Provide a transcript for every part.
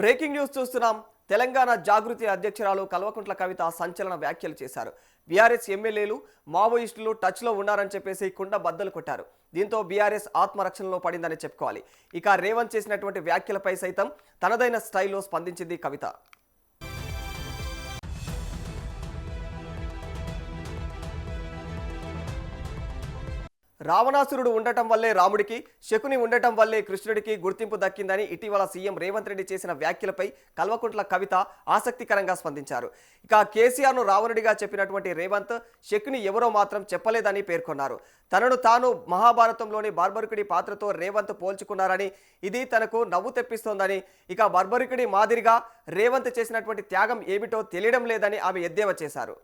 Breaking news చూస్తున్నాం. తెలంగాణ జాగృతి అధ్యక్షురాలు కల్వకుంట్ల కవిత సంచలన వ్యాఖ్యలు చేశారు. బీఆర్ఎస్ ఎమ్మెల్యేలు మావోయిస్టులు టచ్లో ఉన్నారని చెప్పేసి కుండ బద్దలు కొట్టారు. దీంతో బీఆర్ఎస్ ఆత్మరక్షణలో పడిందని చెప్పుకోవాలి. ఇక రేవంత్ చేసినటువంటి వ్యాఖ్యలపై సైతం తనదైన స్టైల్లో స్పందించింది కవిత. రావణాసురుడు ఉండటం వల్లే రాముడికి, శకుని ఉండటం వల్లే కృష్ణుడికి గుర్తింపు దక్కిందని ఇటీవల సీఎం రేవంత్ రెడ్డి చేసిన వ్యాఖ్యలపై కల్వకుంట్ల కవిత ఆసక్తికరంగా స్పందించారు. ఇక కేసీఆర్ను రావణుడిగా చెప్పినటువంటి రేవంత్ శకుని ఎవరో మాత్రం చెప్పలేదని పేర్కొన్నారు. తనను తాను మహాభారతంలోని బార్బరుకుడి పాత్రతో రేవంత్ పోల్చుకున్నారని, ఇది తనకు నవ్వు తెప్పిస్తోందని, ఇక బార్బరుకుడి మాదిరిగా రేవంత్ చేసినటువంటి త్యాగం ఏమిటో తెలియడం లేదని ఆమె ఎద్దేవా చేశారు.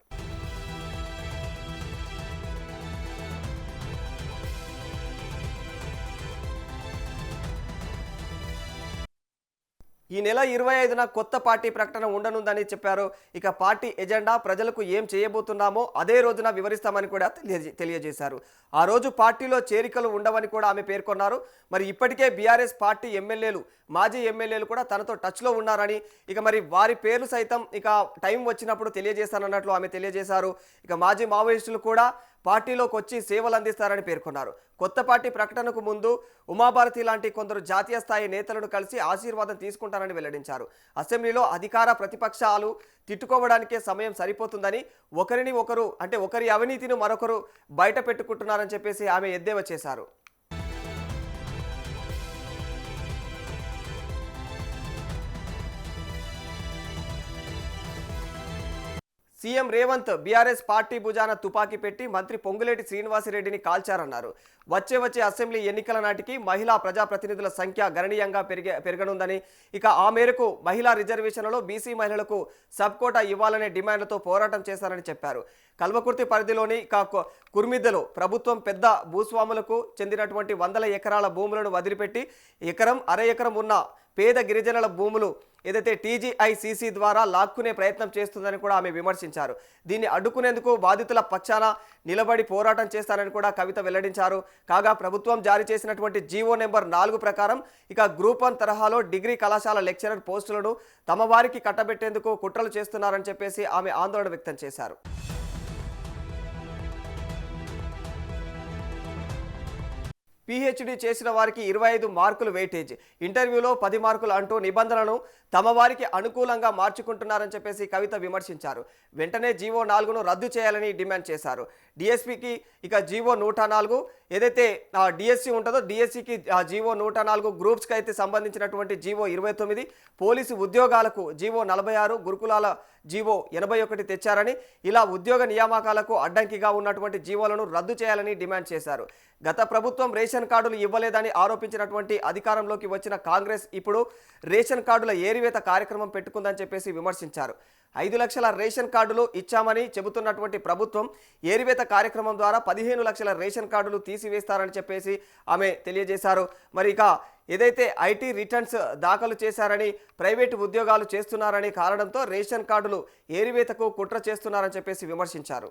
ఈ నెల 25న కొత్త పార్టీ ప్రకటన ఉండనుందని చెప్పారు. ఇక పార్టీ ఎజెండా, ప్రజలకు ఏం చేయబోతున్నామో అదే రోజున వివరిస్తామని కూడా తెలియజేశారు. ఆ రోజు పార్టీలో చేరికలు ఉండవని కూడా ఆమె పేర్కొన్నారు. మరి ఇప్పటికే బీఆర్ఎస్ పార్టీ ఎమ్మెల్యేలు, మాజీ ఎమ్మెల్యేలు కూడా తనతో టచ్లో ఉన్నారని, ఇక మరి వారి పేర్లు సైతం ఇక టైం వచ్చినప్పుడు తెలియజేస్తానన్నట్లు ఆమె తెలియజేశారు. ఇక మాజీ మావోయిస్టులు కూడా పార్టీలోకి వచ్చి సేవలు అందిస్తారని పేర్కొన్నారు. కొత్త పార్టీ ప్రకటనకు ముందు ఉమాభారతి లాంటి కొందరు జాతీయ స్థాయి నేతలను కలిసి ఆశీర్వాదం తీసుకుంటారని వెల్లడించారు. అసెంబ్లీలో అధికార ప్రతిపక్షాలు తిట్టుకోవడానికే సమయం సరిపోతుందని, ఒకరి అవినీతిని మరొకరు బయట పెట్టుకుంటున్నారని చెప్పేసి ఆమె ఎద్దేవా చేశారు. సీఎం రేవంత్ బీఆర్ఎస్ పార్టీ భుజాన తుపాకీ పెట్టి మంత్రి పొంగులేటి శ్రీనివాసరెడ్డిని కాల్చారన్నారు. వచ్చే అసెంబ్లీ ఎన్నికల నాటికి మహిళా ప్రజాప్రతినిధుల సంఖ్య గణనీయంగా పెరగనుందని, ఇక ఆ మేరకు మహిళా రిజర్వేషన్లలో బీసీ మహిళలకు సబ్ కోటా ఇవ్వాలనే డిమాండ్లతో పోరాటం చేశారని చెప్పారు. కల్వకుర్తి పరిధిలోని కుర్మిద్దలో ప్రభుత్వం పెద్ద భూస్వాములకు చెందినటువంటి 100 ఎకరాల భూములను వదిలిపెట్టి అర ఎకరం ఉన్న పేద గిరిజనుల భూములు ఏదైతే టీజీఐసీసీ ద్వారా లాక్కునే ప్రయత్నం చేస్తుందని కూడా ఆమె విమర్శించారు. దీన్ని అడ్డుకునేందుకు బాధితుల పక్షాన నిలబడి పోరాటం చేస్తారని కూడా కవిత వెల్లడించారు. కాగా ప్రభుత్వం జారీ చేసినటువంటి జీవో నెంబర్ 4 ప్రకారం ఇక గ్రూప్ 1 తరహాలో డిగ్రీ కళాశాల లెక్చరర్ పోస్టులను తమ వారికి కట్టబెట్టేందుకు కుట్రలు చేస్తున్నారని చెప్పేసి ఆమె ఆందోళన వ్యక్తం చేశారు. పీహెచ్డీ చేసిన వారికి 25 మార్కులు వెయిటేజ్, ఇంటర్వ్యూలో 10 మార్కులు అంటూ నిబంధనలను తమ వారికి అనుకూలంగా మార్చుకుంటున్నారని చెప్పేసి కవిత విమర్శించారు. వెంటనే జీవో 4ను రద్దు చేయాలని డిమాండ్ చేశారు. డిఎస్పీకి ఇక జీవో 104, ఏదైతే డిఎస్సి ఉంటుందో డిఎస్సికి జీవో 104, గ్రూప్స్కి అయితే సంబంధించినటువంటి జీవో 29, పోలీసు ఉద్యోగాలకు జీవో 46, గురుకులాల జీవో 81 తెచ్చారని, ఇలా ఉద్యోగ నియామకాలకు అడ్డంకిగా ఉన్నటువంటి జీవోలను రద్దు చేయాలని డిమాండ్ చేశారు. గత ప్రభుత్వం రేషన్ కార్డులు ఇవ్వలేదని ఆరోపించినటువంటి అధికారంలోకి వచ్చిన కాంగ్రెస్ ఇప్పుడు రేషన్ కార్డుల ఏరివేత కార్యక్రమం పెట్టుకుందని చెప్పేసి విమర్శించారు. 5 లక్షల రేషన్ కార్డులు ఇచ్చామని చెబుతున్నటువంటి ప్రభుత్వం ఏరివేత కార్యక్రమం ద్వారా 15 లక్షల రేషన్ కార్డులు తీసివేస్తారని చెప్పేసి ఆమె తెలియజేశారు. మరి ఇక ఏదైతే ఐటీ రిటర్న్స్ దాఖలు చేశారని, ప్రైవేటు ఉద్యోగాలు చేస్తున్నారని కారణంతో రేషన్ కార్డులు ఏరివేతకు కుట్ర చేస్తున్నారని చెప్పేసి విమర్శించారు.